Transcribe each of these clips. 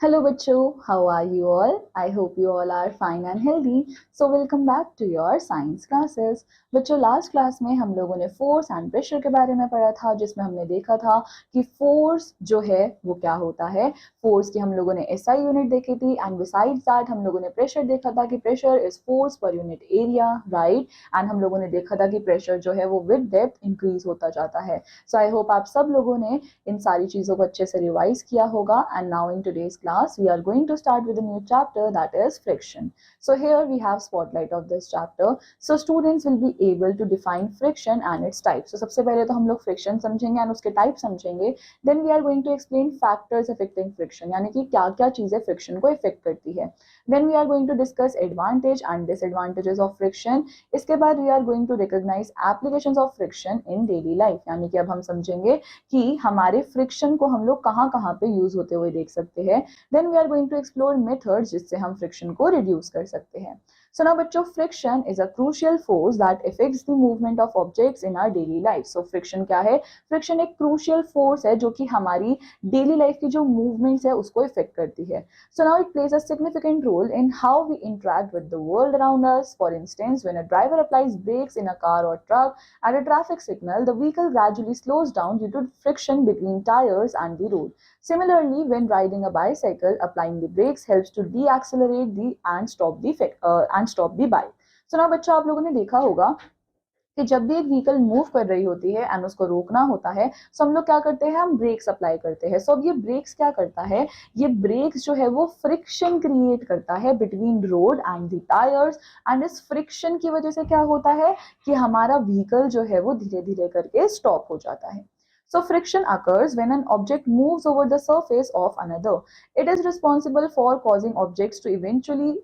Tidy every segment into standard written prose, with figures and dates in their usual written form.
Hello बच्चों, how are you all? I hope you all are fine and healthy. So welcome back to your science classes. बच्चों last class में हम लोगों ने force and pressure के बारे में पढ़ा था, जिसमें हमने देखा था कि फोर्स जो है वो क्या होता है। फोर्स की हम लोगों ने एसआई यूनिट देखी थी एंड बिसाइड्स दैट हम लोगों ने प्रेशर देखा था कि pressure is force per unit area, right. And हम लोगों ने देखा था कि प्रेशर जो है वो विद डेप्थ इंक्रीज होता जाता है। सो आई होप आप सब लोगों ने इन सारी चीजों को अच्छे से रिवाइज किया होगा। And now in today's class we are going to start with a new chapter, that is friction. So here we have spotlight of this chapter. So students will be able to define friction and its types. So सबसे पहले तो हम लोग friction समझेंगे and उसके type समझेंगे. Then we are going to explain factors affecting friction, यानी कि क्या क्या चीजें friction को affect करती है. Then we are going to discuss advantage and disadvantages of friction. इसके बाद we are going to recognize applications of friction in daily life, यानी कि अब हम समझेंगे कि हमारे फ्रिक्शन को हम लोग कहाँ कहाँ पे यूज होते हुए देख सकते हैं. Then we are going to explore methods जिससे हम फ्रिक्शन को रिड्यूस कर सकते हैं. सो नाउ बच्चों, friction is a crucial force that effects the movement of objects in our daily life. So friction क्या है? फ्रिक्शन एक क्रूशियल फोर्स है जो कि हमारी डेली लाइफ की जो मूवमेंट्स है उसको इफेक्ट करती है. So now it plays a significant role in how we interact with the world around us. For instance, when a driver applies brakes in a car और truck at a traffic signal, the vehicle gradually slows down due to friction between tires and the road. Similarly, when riding a bicycle, applying the brakes helps to deaccelerate the and stop the bike. So now बच्चों, आप लोगों ने देखा होगा कि जब भी एक व्हीकल मूव कर रही होती है एंड उसको रोकना होता है, सो हम लोग क्या करते हैं, हम ब्रेक्स अप्लाई करते हैं. सो अब ये ब्रेक्स क्या करता है, ये ब्रेक्स जो है वो फ्रिक्शन क्रिएट करता है between road and the tyres. And इस फ्रिक्शन की वजह से क्या होता है कि हमारा व्हीकल जो है वो धीरे धीरे करके स्टॉप हो जाता है. So friction occurs when an object moves over the surface of another. It is responsible for causing objects to eventually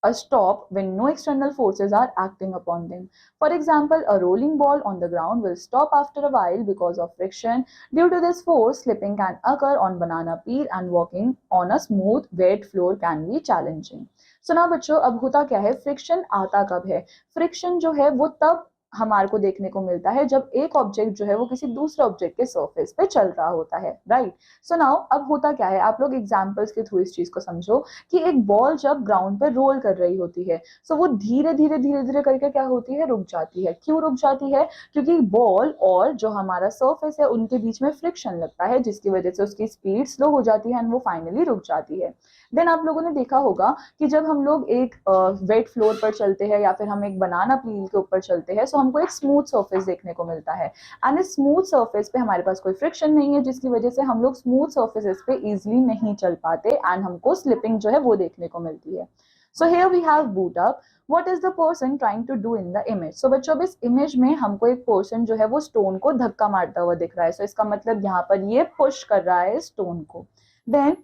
a stop when no external forces are acting upon them. For example, a rolling ball on the ground will stop after a while because of friction. Due to this force, slipping can occur on banana peel and walking on a smooth, wet floor can be challenging. So now बच्चों, अब होता क्या है, friction आता कब है? Friction जो है वो तब हमारे को देखने को मिलता है जब एक ऑब्जेक्ट जो है वो किसी दूसरे ऑब्जेक्ट के सरफेस पे चल रहा होता है, राइट. सो नाउ अब होता क्या है, आप लोग एग्जांपल्स के थ्रू इस चीज को समझो कि एक बॉल जब ग्राउंड पे रोल कर रही होती है, सो वो धीरे धीरे करके क्या होती है, रुक जाती है. क्यों रुक जाती है? क्योंकि बॉल और जो हमारा सरफेस है उनके बीच में फ्रिक्शन लगता है, जिसकी वजह से उसकी स्पीड स्लो हो जाती है एंड वो फाइनली रुक जाती है. देन आप लोगों ने देखा होगा कि जब हम लोग एक वेट फ्लोर पर चलते हैं या फिर हम एक बनाना पील के ऊपर चलते हैं, सो हमको एक स्मूथ सरफेस देखने को मिलता है. एंड इस स्मूथ सरफेस पे हमारे पास कोई फ्रिक्शन नहीं है, जिसकी वजह से हम लोग स्मूथ सरफेसेस पे इजीली नहीं चल पाते एंड हमको स्लिपिंग जो है वो देखने को मिलती है. So here we have boot up. What is the person trying to do in the image? So बच्चों, इस इमेज में हमको एक पर्सन जो है वो स्टोन को धक्का मारता हुआ दिख रहा है. So इसका मतलब यहाँ पर ये पुश कर रहा है स्टोन को. Then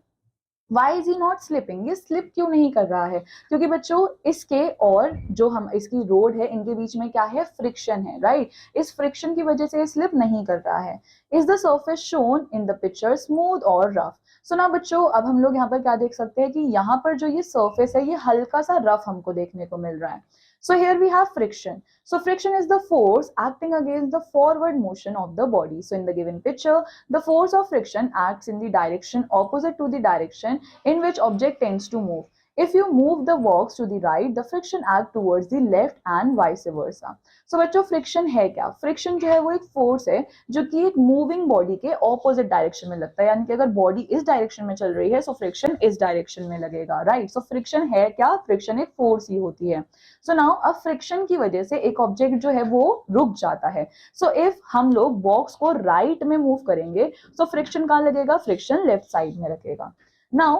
why is he not slipping? ये स्लिप क्यों नहीं कर रहा है? क्योंकि बच्चों इसके और जो हम इसकी रोड है इनके बीच में क्या है, फ्रिक्शन है, राइट. इस फ्रिक्शन की वजह से ये स्लिप नहीं कर रहा है. Is the surface shown in the picture smooth और रफ? सो ना बच्चों, अब हम लोग यहाँ पर क्या देख सकते हैं कि यहाँ पर जो ये सरफेस है ये हल्का सा रफ हमको देखने को मिल रहा है. So here we have friction. So friction is the force acting against the forward motion of the body. So in the given picture, the force of friction acts in the direction opposite to the direction in which object tends to move. If you move the box to the right, the friction act towards the left and vice versa. So बच्चों, friction है क्या? Friction जो है वो एक force है जो कि एक मूविंग बॉडी के ऑपोजिट डायरेक्शन में लगता है. यानी कि अगर बॉडी इस डायरेक्शन में चल रही है सो फ्रिक्शन इस डायरेक्शन में लगेगा, राइट. सो फ्रिक्शन है क्या? फ्रिक्शन एक फोर्स ही होती है. सो नाउ अब फ्रिक्शन की वजह से एक ऑब्जेक्ट जो है वो रुक जाता है. सो इफ हम लोग बॉक्स को राइट में मूव करेंगे सो फ्रिक्शन कहाँ लगेगा? फ्रिक्शन लेफ्ट साइड में रखेगा. Now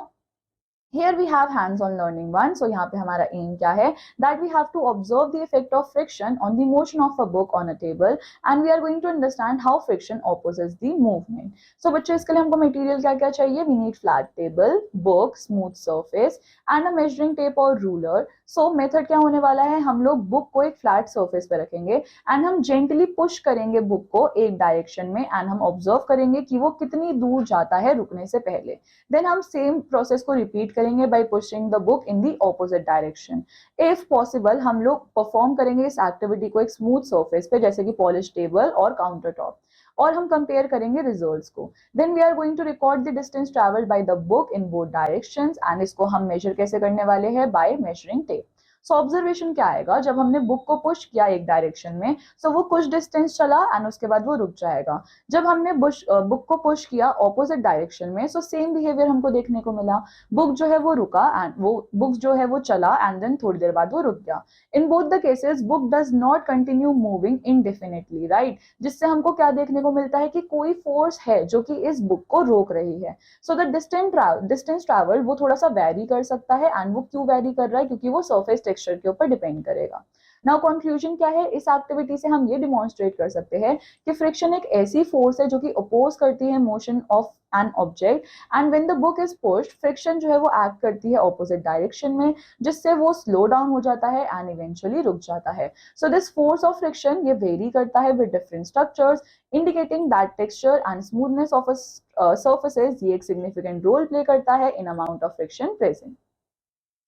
here we have hands on learning one. So यहाँ पे हमारा aim क्या है, that we have to observe the effect of friction on the motion of a book on a table and we are going to understand how friction opposes the movement. So बच्चों, इसके लिए हमको material क्या क्या चाहिए? We need flat table, book, smooth surface and a measuring tape और ruler. So method क्या होने वाला है, हम लोग book को एक flat surface पे रखेंगे and हम gently push करेंगे book को एक direction में and हम observe करेंगे कि वो कितनी दूर जाता है रुकने से पहले. Then हम same process को repeat करेंगे by pushing the book in the opposite direction. If possible, हम लोग परफॉर्म करेंगे इस एक्टिविटी को एक स्मूथ सरफेस पे, जैसे कि पॉलिश टेबल और काउंटर टॉप. और हम कंपेयर करेंगे रिजल्ट्स को। Then we are going to record the distance travelled by the book in both directions and इसको हम मेजर कैसे करने वाले हैं, by measuring tape. So observation क्या आएगा, जब हमने बुक को पुश किया एक डायरेक्शन में, सो वो कुछ डिस्टेंस चला एंड उसके बाद वो रुक जाएगा। जब हमने बुक को पुश किया ऑपोजिट डायरेक्शन में, सो सेम बिहेवियर हमको देखने को मिला। बुक जो है वो रुका एंड वो बुक जो है वो चला एंड देन थोड़ी देर बाद वो रुक गया। In both the cases book does not continue moving indefinitely, right, जिससे हमको क्या देखने को मिलता है कि कोई फोर्स है जो कि इस बुक को रोक रही है। सो द डिस्टेंस ट्रैवल वो थोड़ा सा वेरी कर सकता है एंड वो क्यों वेरी कर रहा है, क्योंकि वो सरफेस टेक्सचर के ऊपर डिपेंड करेगा। नाउ कंक्लूजन क्या है, इस एक्टिविटी से हम ये डिमॉन्स्ट्रेट कर सकते हैं कि फ्रिक्शन एक ऐसी फोर्स है जो कि अपोज करती है motion of an object and when the book is pushed, friction जो है वो एक्ट करती है ऑपोजिट डायरेक्शन में, जिससे वो स्लो डाउन हो जाता है एंड इवेंचुअली रुक जाता है। So this force of friction ये वेरी करता है with different structures, indicating that texture and smoothness of surfaces ये एक सिग्निफिकेंट रोल प्ले करता है in amount of friction present.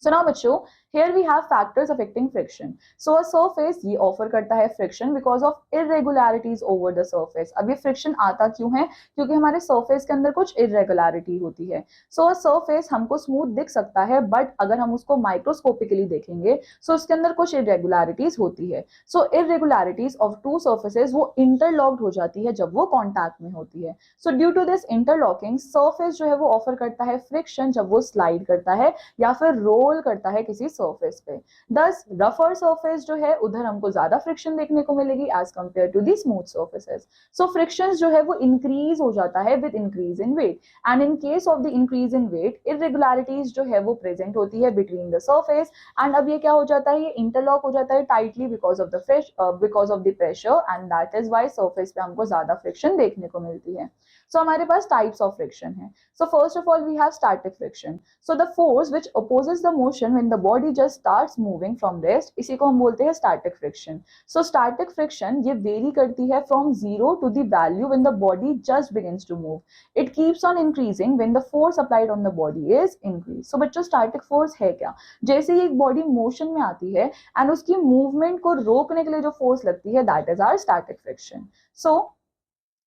So now बच्चों, here we have factors affecting friction. So a surface ये offer करता है friction because of irregularities over the surface. अब ये friction आता क्यों है, क्योंकि हमारे surface के अंदर कुछ irregularity होती है। So a surface हमको smooth दिख सकता है, but अगर हम उसको microscopically देखेंगे, so उसके अंदर कुछ irregularities होती है। So irregularities of two surfaces वो interlocked हो जाती है जब वो contact में होती है। So due to this interlocking, surface जो है वो ऑफर करता है friction जब वो slide करता है या फिर roll करता है किसी सरफेस पे। दस रफर सरफेस जो है उधर हमको ज्यादा फ्रिक्शन देखने को मिलेगी as compare to the smooth surfaces. So friction जो है वो इंक्रीज हो जाता है with increase in weight and in case of the increase in weight, irregularities जो है वो प्रेजेंट होती है बिटवीन द सरफेस एंड अब ये क्या हो जाता है, ये इंटरलॉक हो जाता है tightly because of the pressure and that is why surface पे हमको ज्यादा फ्रिक्शन देखने को मिलती है। सो हमारे पास टाइप्स ऑफ फ्रिक्शन है। So first of all we have static friction. So the force which opposes the motion when the body just starts moving from rest, इसी को हम बोलते हैं static friction. So static friction ये vary करती है from zero to the value when the body just begins to move. It keeps on increasing when the force applied on the body is increase. So बच्चों static force है क्या, जैसे ही एक body motion में आती है एंड उसकी movement को रोकने के लिए जो फोर्स लगती है that is our static friction. So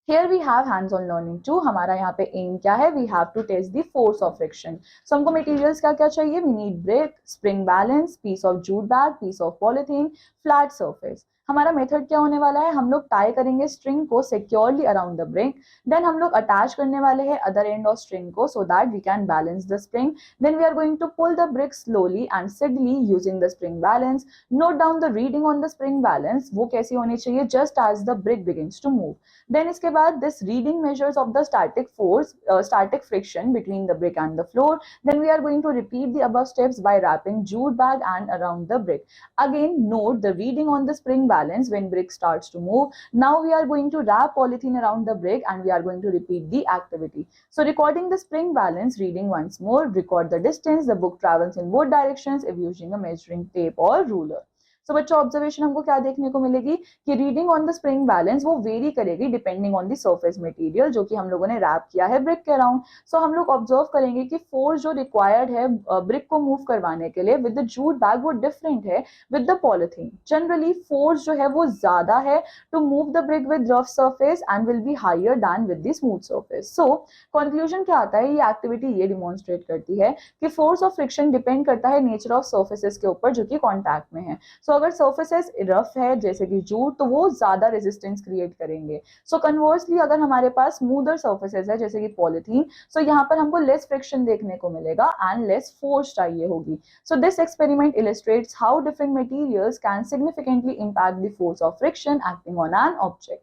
Here we have hands-on learning too. हमारा यहाँ पे aim क्या है, we have to test the force of friction. So हमको materials क्या क्या चाहिए, we need brick, spring balance, piece of jute bag, piece of polythene, flat surface. हमारा मेथड क्या होने वाला है, हम लोग टाई करेंगे स्ट्रिंग को securely around the brick, then हम लोग अटैच करने वाले हैं अदर एंड ऑफ स्ट्रिंग को so that we can balance the spring, then we are going to pull the brick slowly and steadily using the spring balance. Note down the reading on the spring balance, वो कैसी होनी चाहिए, just as the brick begins to move. Then इसके बाद this reading measures of the static force, static friction between the brick and the floor, then we are going to repeat the above steps by wrapping jute bag and around the brick. Again note the reading on the spring balance when brick starts to move. Now we are going to wrap polythene around the brick and we are going to repeat the activity. So recording the spring balance reading once more, record the distance the book travels in both directions if using a measuring tape or ruler. सो बच्चों observation हमको क्या देखने को मिलेगी कि reading on the spring balance वो very करेगी depending on the surface material जो कि हम लोगों ने रैप किया है ब्रिक के अराउंड। सो हम लोग ऑब्जर्व करेंगे कि फोर्स जो रिक्वायर्ड है ब्रिक को मूव करवाने के लिए विद द जूट बैग वो डिफरेंट है with the polythene. Generally force जो है वो ज्यादा है to move the brick with rough surface and will be higher than with the smooth surface. So conclusion क्या आता है, ये एक्टिविटी ये डिमॉन्स्ट्रेट करती है कि फोर्स ऑफ फ्रिक्शन डिपेंड करता है नेचर ऑफ सर्फेसेस के ऊपर जो कि कॉन्टैक्ट में है। सो अगर सर्फेसेस रफ है जैसे कि जूट तो वो ज्यादा रेजिस्टेंस क्रिएट करेंगे। सो कन्वर्सली अगर हमारे पास स्मूदर सर्फेसेस है जैसे कि पॉलिथीन, सो यहाँ पर हमको लेस फ्रिक्शन देखने को मिलेगा एंड लेस फोर्स चाहिए होगी। So this experiment illustrates how different materials can significantly impact the force of friction acting on an object.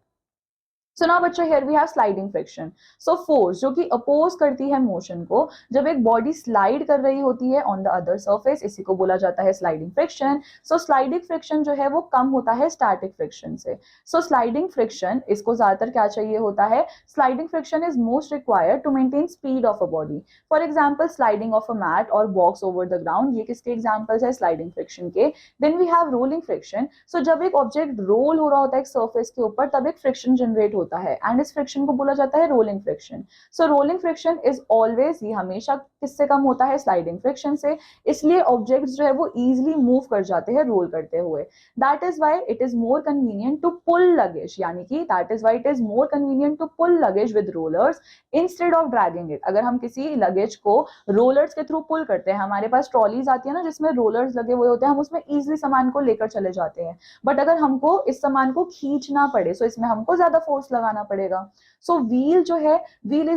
So now बच्चों here we have sliding friction. So force जो कि oppose करती है motion को, जब एक बॉडी स्लाइड कर रही होती है ऑन द अदर सरफेस, इसी को बोला जाता है स्लाइडिंग फ्रिक्शन। सो स्लाइडिंग फ्रिक्शन जो है वो कम होता है स्टैटिक फ्रिक्शन से। सो स्लाइडिंग फ्रिक्शन इसको ज्यादातर क्या चाहिए होता है, sliding friction is most required to maintain speed of a body. For example sliding of a mat और वॉक्स ओवर द ग्राउंड, ये किसके एग्जांपल्स है, स्लाइडिंग फ्रिक्शन के। Then we have rolling friction. So जब एक ऑब्जेक्ट रोल हो रहा होता है एक सरफेस के ऊपर तब एक फ्रिक्शन जनरेट होता होता है एंड इस फ्रिक्शन को बोला जाता है rolling friction. So rolling friction is always, ये हमेशा किससे कम होता है, स्लाइडिंग फ्रिक्शन से, इसलिए ऑब्जेक्ट्स जो है वो इजिली मूव कर जाते हैं रोल करते हुए। That is why it is more convenient to pull luggage, यानी कि that is why it is more convenient to pull luggage with rollers instead of dragging it. अगर हम किसी लगेज को रोलर्स के थ्रू पुल करते हैं, हमारे पास ट्रॉलीज आती है ना जिसमें रोलर्स लगे हुए होते हैं, हम उसमें इजिली सामान को लेकर चले जाते हैं, बट अगर हमको इस सामान को खींचना पड़े सो इसमें हमको ज्यादा फोर्स लगाना पड़ेगा। सो व्हील जो है, wheel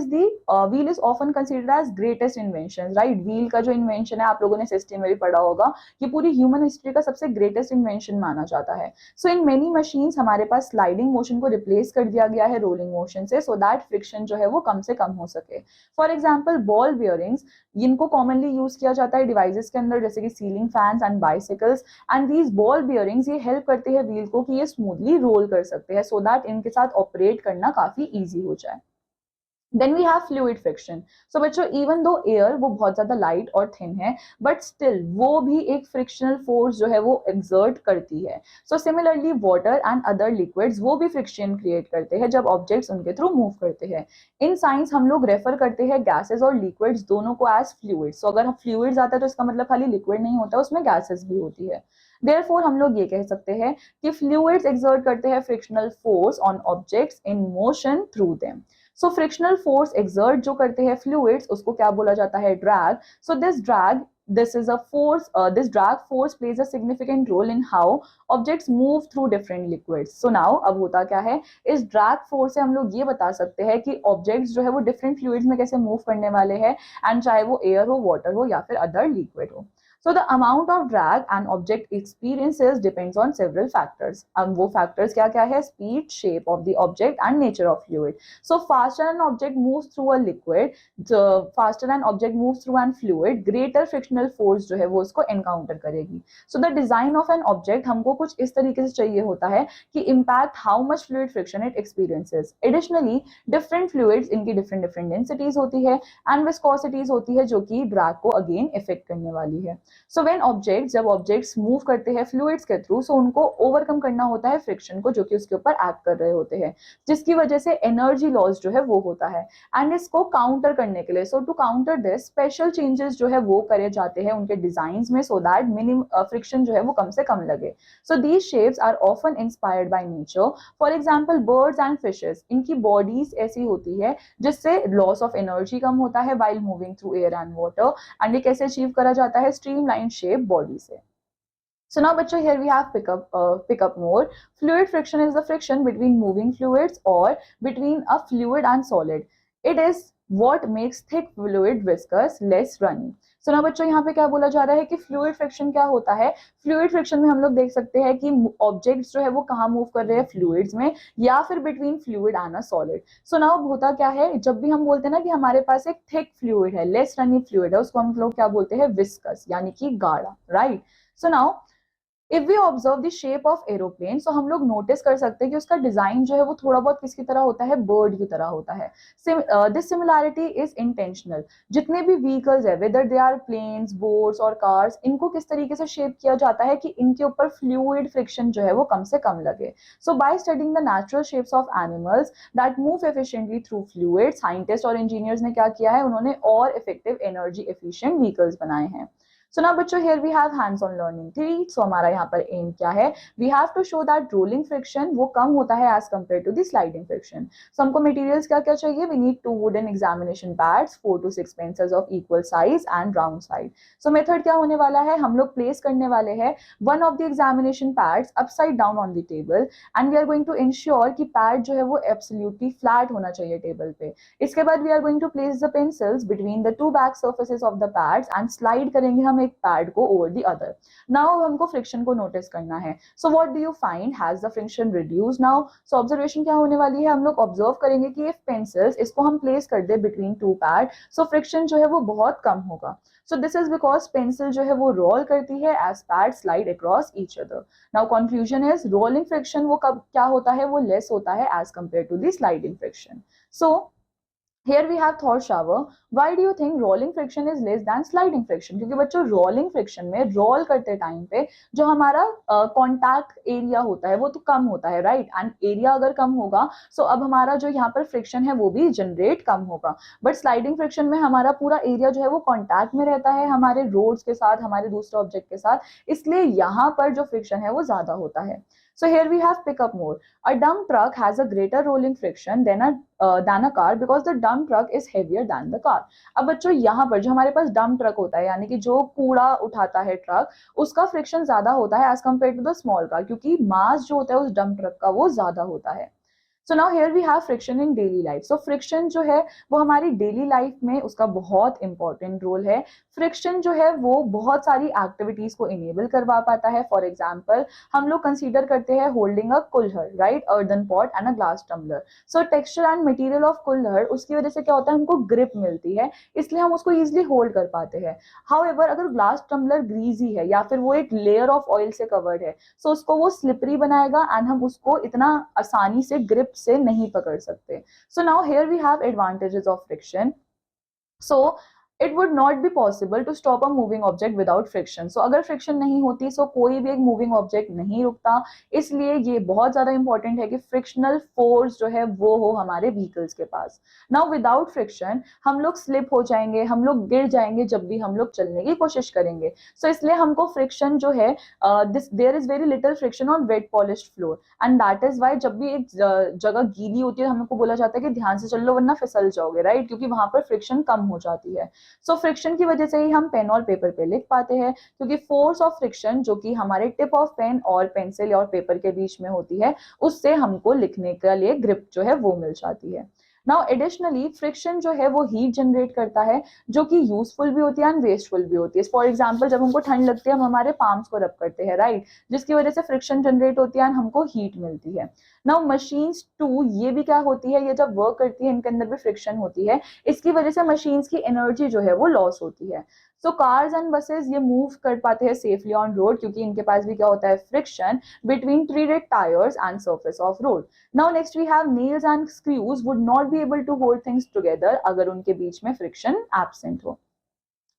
is often considered as greatest invention, right. Wheel का जो इन्वेंशन है आप लोगों ने हिस्ट्री में भी पढ़ा होगा, ये पूरी ह्यूमन हिस्ट्री का सबसे ग्रेटेस्ट इन्वेंशन माना जाता है। सो इन मेनी मशीन्स हमारे पास स्लाइडिंग मोशन को रिप्लेस कर दिया गया है रोलिंग मोशन से, सो दैट फ्रिक्शन जो है वो कम से कम हो सके। फॉर एग्जाम्पल बॉल बियरिंग्स, इनको कॉमनली यूज किया जाता है डिवाइसेस के अंदर, जैसे कि ceiling fans and bicycles, and these ball bearings ये हेल्प करते हैं व्हील को कि ये स्मूथली रोल कर सकते हैं, सो दैट इनके साथ ऑपरेट करना काफी इजी हो जाए। Then we have fluid friction. So बच्चों, इवन दो एयर वो बहुत ज्यादा लाइट और थिन है, बट स्टिल वो भी एक फ्रिक्शनल फोर्स जो है वो एक्सर्ट करती है। So similarly water and other liquids वो भी फ्रिक्शन क्रिएट करते हैं जब ऑब्जेक्ट्स उनके थ्रू मूव करते हैं। इन साइंस हम लोग रेफर करते हैं गैसेस और लिक्विड्स दोनों को एज फ्लूइड्स। सो अगर फ्लूइड्स आता है तो इसका मतलब खाली लिक्विड नहीं होता, उसमें गैसेस भी होती है। Therefore हम लोग ये कह सकते हैं कि फ्लूइड्स एक्सर्ट करते हैं frictional force on objects in motion through them. So frictional force exert जो करते हैं फ्लूइड्स उसको क्या बोला जाता है, drag. So this drag force plays a significant role in how objects move through different liquids. So now अब होता क्या है, इस drag force से हम लोग ये बता सकते हैं कि objects जो है वो different fluids में कैसे move करने वाले हैं, and चाहे वो air हो, water हो या फिर other liquid हो। So the amount of drag an object experiences depends on several factors. अब वो factors क्या क्या है, speed, shape of the object and nature of fluid. So faster an object moves through a liquid, the faster an object moves through an fluid, greater frictional force जो है वो उसको encounter करेगी। So the design of an object हमको कुछ इस तरीके से चाहिए होता है कि impact how much fluid friction it experiences. Additionally, different fluids इनकी different densities होती है and viscosities होती है जो कि drag को again affect करने वाली है। सो व्हेन ऑब्जेक्ट्स, जब ऑब्जेक्ट्स मूव करते हैं फ्लूइड्स के थ्रू, सो उनको ओवरकम करना होता है फ्रिक्शन को जो कि उसके ऊपर एक्ट कर रहे होते हैं, जिसकी वजह से एनर्जी लॉस जो है वो होता है। एंड इसको काउंटर करने के लिए, so to counter this, special changes जो है वो करे जाते हैं उनके डिजाइन में, सो दैट फ्रिक्शन जो है वो कम से कम लगे। So these shapes are often inspired by nature. For example birds and fishes, इनकी बॉडीज ऐसी होती है जिससे लॉस ऑफ एनर्जी कम होता है while moving through air and water, and ये कैसे अचीव करा जाता है, स्ट्रीमलाइन शेप बॉडी से। So now बच्चों, here we have pick up more. Fluid friction is the friction between moving fluids or between a fluid and solid. It is what makes thick fluid viscous, less runny. So now बच्चों, यहाँ पे क्या बोला जा रहा है कि fluid friction क्या होता है। फ्लूइड फ्रिक्शन में हम लोग देख सकते हैं कि ऑब्जेक्ट्स जो है वो कहाँ मूव कर रहे हैं, फ्लूइड्स में या फिर between fluid and a solid. So now होता क्या है, जब भी हम बोलते हैं ना कि हमारे पास एक थिक फ्लूइड है, लेस रनी फ्लूइड है, उसको हम लोग क्या बोलते हैं, विस्कस, यानी कि गाढ़ा, right. So now if we observe the shape of aeroplane, so हम लोग नोटिस कर सकते हैं कि उसका डिजाइन जो है वो थोड़ा बहुत किसकी तरह होता है, बर्ड की तरह होता है। This similarity is intentional. जितने भी व्हीकल्स है, whether they are planes, boats और कार्स, इनको किस तरीके से शेप किया जाता है कि इनके ऊपर फ्लूइड फ्रिक्शन जो है वो कम से कम लगे। So by studying the natural shapes of animals that move efficiently through fluid, scientist और इंजीनियर्स ने क्या किया है, उन्होंने और इफेक्टिव एनर्जी एफिशिएंट व्हीकल्स बनाए हैं। So now बच्चों, here we have hands-on learning 3. So हमारा यहाँ पर aim क्या है, we have to show that rolling friction वो कम होता है as compared to the sliding friction. So हमको materials क्या क्या चाहिए, we need 2 wooden examination pads, 4 to 6 pencils of equal size and round side. So method क्या होने वाला है, हम लोग place करने वाले हैं one of the examination pads upside down on the table and we are going to ensure कि pad जो है वो absolutely flat होना चाहिए table पे। इसके बाद we are going to place the pencils between the 2 back surfaces of the pads and slide करेंगे हम एक पैड को ओवर द अदर। नाउ हमको फ्रिक्शन को नोटिस करना है। So what do you find, has the friction reduce now. So observation क्या होने वाली है, हम लोग ऑब्जर्व करेंगे कि इफ पेंसिल्स, इसको हम प्लेस कर दे बिटवीन 2 पैड, सो फ्रिक्शन जो है वो बहुत कम होगा। So this is because pencil जो है वो रोल करती है as pad slide across each other. Now conclusion is, rolling friction वो कब क्या होता है, वो लेस होता है as compare to the sliding friction. So Here we have thought shower. Why do you think rolling friction is less than sliding friction? क्योंकि बच्चों rolling friction में roll करते टाइम पे जो हमारा कॉन्टैक्ट एरिया होता है वो तो कम होता है, राइट? एंड एरिया अगर कम होगा सो अब हमारा जो यहाँ पर फ्रिक्शन है वो भी जनरेट कम होगा। बट स्लाइडिंग फ्रिक्शन में हमारा पूरा एरिया जो है वो कॉन्टैक्ट में रहता है हमारे रोड्स के साथ, हमारे दूसरे ऑब्जेक्ट के साथ, इसलिए यहाँ पर जो फ्रिक्शन है वो ज्यादा होता है। So here we have pick up more. A dump truck has a greater rolling friction than a car because the dump truck is heavier than the car. अब बच्चों यहाँ पर जो हमारे पास डंप ट्रक होता है यानी कि जो कूड़ा उठाता है ट्रक, उसका फ्रिक्शन ज्यादा होता है as compare to the small car, क्योंकि मास जो होता है उस डंप ट्रक का वो ज्यादा होता है। So now here we have friction in daily life. So friction जो है वो हमारी डेली लाइफ में उसका बहुत इंपॉर्टेंट रोल है। फ्रिक्शन जो है वो बहुत सारी एक्टिविटीज को इनेबल करवा पाता है। फॉर एग्जाम्पल हम लोग कंसीडर करते हैं holding a kulhad, right, earthen pot and a glass tumbler. So texture and material of kulhad, उसकी वजह से क्या होता है, हमको ग्रिप मिलती है, इसलिए हम उसको इजिली होल्ड कर पाते हैं। हाउएवर अगर ग्लास टम्बलर ग्रीजी है या फिर वो एक लेयर ऑफ ऑयल से कवर्ड है, सो उसको वो स्लिपरी बनाएगा एंड हम उसको इतना आसानी से ग्रिप से नहीं पकड़ सकते। So now here we have advantages of friction. So it would not be possible to stop a moving object without friction. So अगर फ्रिक्शन नहीं होती सो कोई भी एक मूविंग ऑब्जेक्ट नहीं रुकता, इसलिए ये बहुत ज्यादा इंपॉर्टेंट है कि फ्रिक्शनल फोर्स जो है वो हो हमारे व्हीकल्स के पास। नाउ विदाउट फ्रिक्शन हम लोग स्लिप हो जाएंगे, हम लोग गिर जाएंगे जब भी हम लोग चलने की कोशिश करेंगे। सो इसलिए हमको फ्रिक्शन जो है, there is very little friction on wet polished floor and that is why जब भी एक जगह गीली होती है हमको बोला जाता है कि ध्यान से चल लो वरना फिसल जाओगे, राइट, क्योंकि वहां पर फ्रिक्शन कम हो जाती है। सो फ्रिक्शन की वजह से ही हम पेन और पेपर पे लिख पाते हैं, क्योंकि फोर्स ऑफ फ्रिक्शन जो कि हमारे टिप ऑफ पेन और पेंसिल और पेपर के बीच में होती है, उससे हमको लिखने के लिए ग्रिप जो है वो मिल जाती है। नाउ एडिशनली फ्रिक्शन जो है वो हीट जनरेट करता है, जो कि यूजफुल भी होती है एंड वेस्टफुल भी होती है। फॉर एग्जाम्पल जब हमको ठंड लगती है हम हमारे पाम्स को रब करते हैं, राइट, जिसकी वजह से फ्रिक्शन जनरेट होती है एंड हमको हीट मिलती है। नाउ मशीन्स टू, ये भी क्या होती है, ये जब वर्क करती है इनके अंदर भी फ्रिक्शन होती है, इसकी वजह से मशीन्स की एनर्जी जो है वो लॉस होती है। सो कार्स एंड बसेस ये मूव कर पाते हैं सेफली ऑन रोड, क्योंकि इनके पास भी क्या होता है, friction between treated tires and surface of road. Now next we have nails and screws would not be able to hold things together अगर उनके बीच में friction absent हो।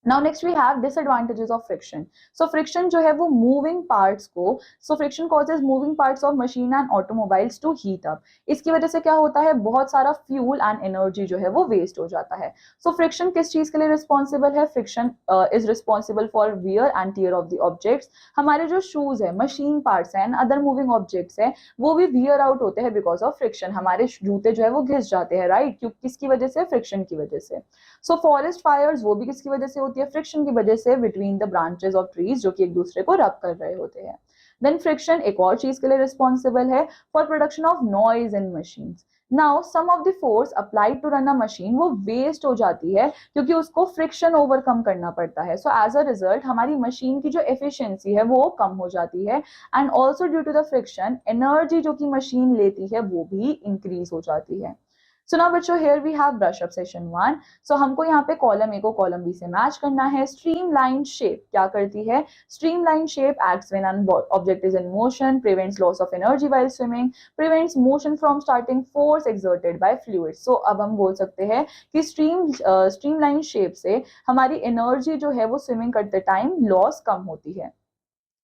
Now next we have disadvantages of friction. So friction जो है वो moving parts को, so friction causes moving parts of machine and automobiles to heat up. इसकी वजह से क्या होता है, बहुत सारा fuel and energy जो है वो waste हो जाता है। So friction किस चीज के लिए responsible है? Friction is responsible for wear and tear of the objects. हमारे जो shoes है, machine parts हैं and other moving objects है, वो भी wear out होते हैं because of friction. हमारे जूते जो है वो घिस जाते हैं, right? क्यों, किसकी वजह से? Friction की वजह से। So forest fires वो भी किसकी वजह से होती है? फ्रिक्शन की वजह से, between the branches of trees जो कि एक दूसरे को रब कर रहे होते हैं। देन फ्रिक्शन एक और चीज के लिए रिस्पॉन्सिबल है, for production of noise in machines. Now some of the force applied to run a machine वो वेस्ट हो जाती है क्योंकि उसको फ्रिक्शन ओवरकम करना पड़ता है। सो एज अ रिजल्ट हमारी मशीन की जो एफिशिएंसी है वो कम हो जाती है and also due to the friction energy जो कि मशीन लेती है वो भी इंक्रीज हो जाती है। सो नाउ बच्चों here we have brush up session 1। So हमको यहाँ पे कॉलम ए को कॉलम बी से मैच करना है। स्ट्रीमलाइन शेप क्या करती है? Streamline shape acts when an object is in motion, prevents loss of energy while swimming, prevents motion from starting force exerted by fluids. So अब हम बोल सकते हैं कि स्ट्रीमलाइन शेप से हमारी एनर्जी जो है वो स्विमिंग करते टाइम लॉस कम होती है।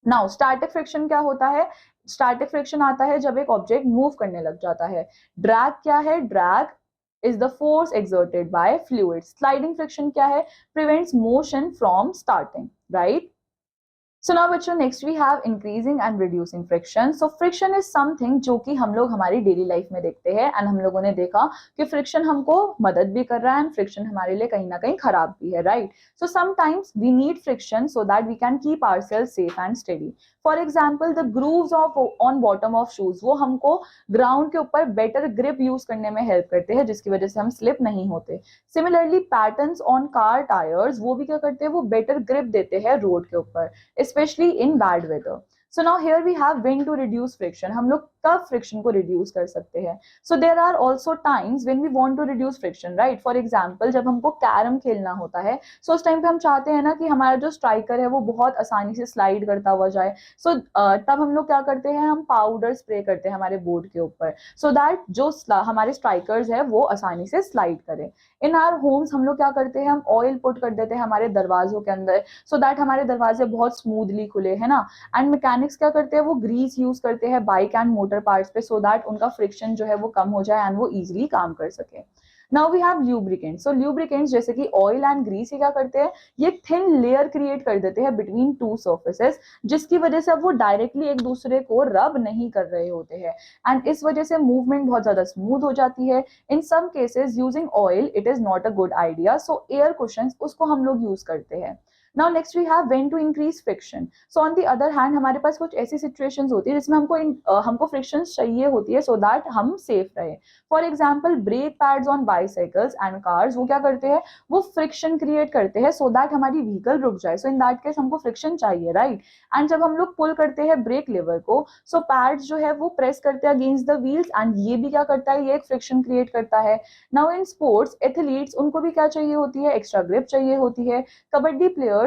नाउ स्टैटिक फ्रिक्शन क्या होता है? स्टैटिक फ्रिक्शन आता है जब एक ऑब्जेक्ट मूव करने लग जाता है। ड्रैग क्या है? Drag is the force exerted by fluids. Sliding friction क्या है? Prevents motion from starting, right? So now बच्चों next we have increasing and reducing friction. So friction is something जो कि हम लोग हमारी डेली लाइफ में देखते हैं एंड हम लोगों ने देखा कि फ्रिक्शन हमको मदद भी कर रहा है एंड फ्रिक्शन हमारे लिए कहीं ना कहीं खराब भी है, right? So sometimes we need friction so that we can keep ourselves safe and steady. For example the grooves of on bottom of shoes वो हमको ग्राउंड के ऊपर बेटर ग्रिप यूज करने में हेल्प करते हैं, जिसकी वजह से हम स्लिप नहीं होते। Similarly patterns on car tyres वो भी क्या करते हैं, वो बेटर ग्रिप देते हैं रोड के ऊपर, especially in bad weather. So now here we have wind to reduce friction. हम लोग कब फ्रिक्शन को रिड्यूस कर सकते हैं. So there are also times when we want to reduce friction, right. For example जब हमको कैरम खेलना होता है, सो उस टाइम पे हम चाहते हैं ना कि हमारा जो स्ट्राइकर है वो बहुत आसानी से स्लाइड करता हुआ जाए. सो तब हम लोग क्या करते हैं, हम पाउडर स्प्रे करते हैं हमारे बोर्ड के ऊपर, सो दैट जो हमारे स्ट्राइकर्स है वो आसानी से स्लाइड करें. इन आवर होम्स हम लोग क्या करते हैं, हम ऑयल पुट कर देते हैं हमारे दरवाजों के अंदर, सो दैट हमारे दरवाजे बहुत स्मूथली खुले, है ना. एंड मैकेनिक्स क्या करते हैं, वो ग्रीस यूज करते हैं बाइक एंड मोटर पार्ट्स पे, सो दैट उनका फ्रिक्शन जो है वो कम हो जाए एंड वो इजिली काम कर सके. Now we have lubricants. So lubricants जैसे कि ऑयल एंड ग्रीस, ये क्या करते हैं, ये थिन लेयर क्रिएट कर देते हैं बिटवीन टू सर्फेसेस, जिसकी वजह से अब वो डायरेक्टली एक दूसरे को रब नहीं कर रहे होते हैं एंड इस वजह से मूवमेंट बहुत ज्यादा स्मूथ हो जाती है. In some cases using oil it is not a good idea, so air cushions उसको हम लोग यूज करते हैं. Now next we have when to increase friction. So on the other hand हमारे पास कुछ ऐसी situations होती है जिसमें हमको friction चाहिए होती है so that हम safe रहे. For example brake pads on bicycles and cars वो क्या करते हैं, वो friction create करते हैं so that हमारी vehicle रुक जाए. So in that case हमको friction चाहिए, right? And जब हम लोग pull करते हैं brake lever को, so pads जो है वो press करते हैं against the wheels and ये भी क्या करता है, ये एक friction create करता है. Now in sports athletes उनको भी क्या चाहिए होती है, extra grip चाहिए होती है. कबड्डी प्लेयर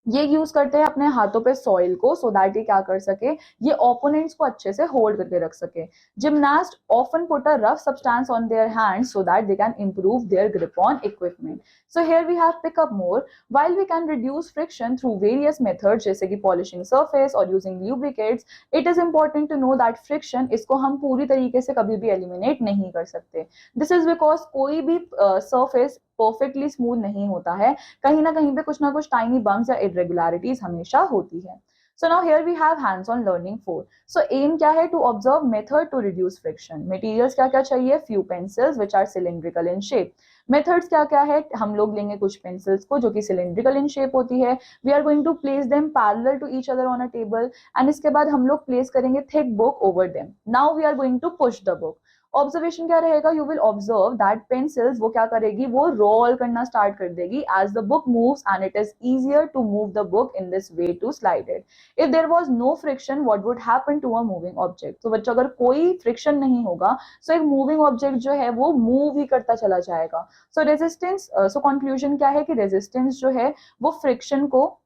ये यूज करते हैं अपने हाथों पे सॉइल को सो दैट ये क्या कर सके, ये ओपोनेंट्स को अच्छे से होल्ड करके रख सके. Gymnast often put a rough substance on their hands so that they can improve their grip on equipment. So here we have pick up more. While we can reduce friction through various methods जैसे कि polishing surface और using lubricates, it is important to know that friction इसको हम पूरी तरीके से कभी भी एलिमिनेट नहीं कर सकते. दिस इज बिकॉज कोई भी सरफेस परफेक्टली स्मूथ नहीं होता है, कहीं ना कुछ टाइनी बम्स या इरेगुलरिटीज हमेशा होती है. So now here we have hands-on learning 4. So aim क्या है, to observe method to reduce friction. Materials क्या क्या चाहिए, few pencils which are cylindrical in shape. Methods क्या क्या है, हम लोग लेंगे कुछ pencils को जो कि cylindrical in shape होती है. We are going to place them parallel to each other on a table and इसके बाद हम लोग place करेंगे thick book over them. Now we are going to push the book. Observation क्या रहेगा, you will observe that pencils वो क्या करेगी, वो रोल करना स्टार्ट कर देगी as the book moves and it is easier to move the book in this way to slide it. If there was no friction what would happen to a moving object. तो बच्चों अगर कोई friction नहीं होगा सो एक moving object जो है वो मूव ही करता चला जाएगा. सो रेजिस्टेंस, सो कंक्लूजन क्या है कि रेजिस्टेंस जो है वो फ्रिक्शन को,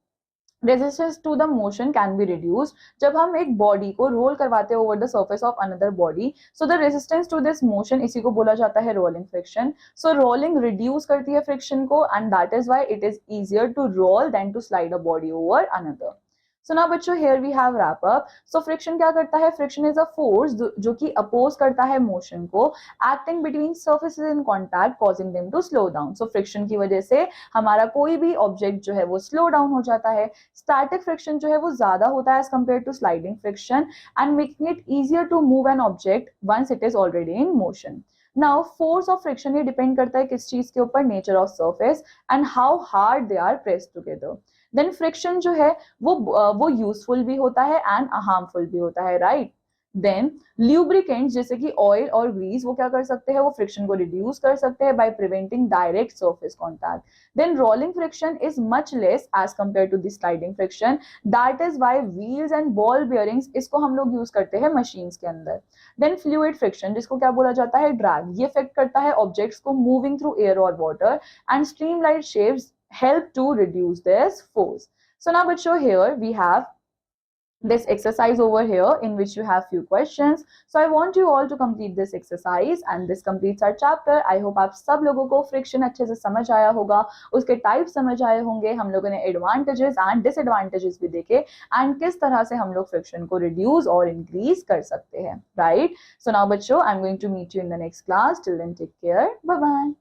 resistance to the motion can be reduced. जब हम एक बॉडी को रोल करवाते हैं over the surface of another body, so the resistance to this motion इसी को बोला जाता है rolling friction. So rolling reduce करती है फ्रिक्शन को and that is why it is easier to roll than to slide a body over another. So now बच्चों here we have wrap up. So friction क्या करता है, friction is a force जो कि oppose करता है motion को, acting between surfaces in contact causing them to slow down. So friction की वजह से हमारा कोई भी ऑब्जेक्ट जो है वो स्लो डाउन हो जाता है. स्टैटिक फ्रिक्शन जो है वो ज्यादा होता है as compare to sliding friction and making it easier to move an object once it is already in motion. Now force of friction ये डिपेंड करता है किस चीज के ऊपर, nature of surface and how hard they are pressed together. Then friction जो है वो यूजफुल भी होता है एंड हार्मफुल भी होता है, राइट. देन ल्यूब्रिकेंट्स जैसे कि ऑयल और ग्रीस वो क्या कर सकते हैं, वो फ्रिक्शन को रिड्यूस कर सकते हैं by preventing direct surface contact. Then rolling friction is much less as compare to the sliding friction. That is why wheels and ball bearings इसको हम लोग यूज करते हैं मशीन्स के अंदर. देन फ्लूइड फ्रिक्शन जिसको क्या बोला जाता है, ड्रैग, ये इफेक्ट करता है ऑब्जेक्ट्स को मूविंग थ्रू एयर और water and streamline shapes help to reduce this force. So now bachcho here we have this exercise over here in which you have few questions. So I want you all to complete this exercise and this completes our chapter. I hope आप सब लोगों को friction अच्छे से समझ आया होगा, उसके टाइप समझ आए होंगे, हम लोगों ने एडवांटेजेस एंड डिसएडवांटेजेस भी देखे एंड किस तरह से हम लोग फ्रिक्शन को रिड्यूस और इंक्रीज कर सकते हैं, राइट. सो नाउ बच्चों I am going to meet you in the next class. Till then take care, bye bye.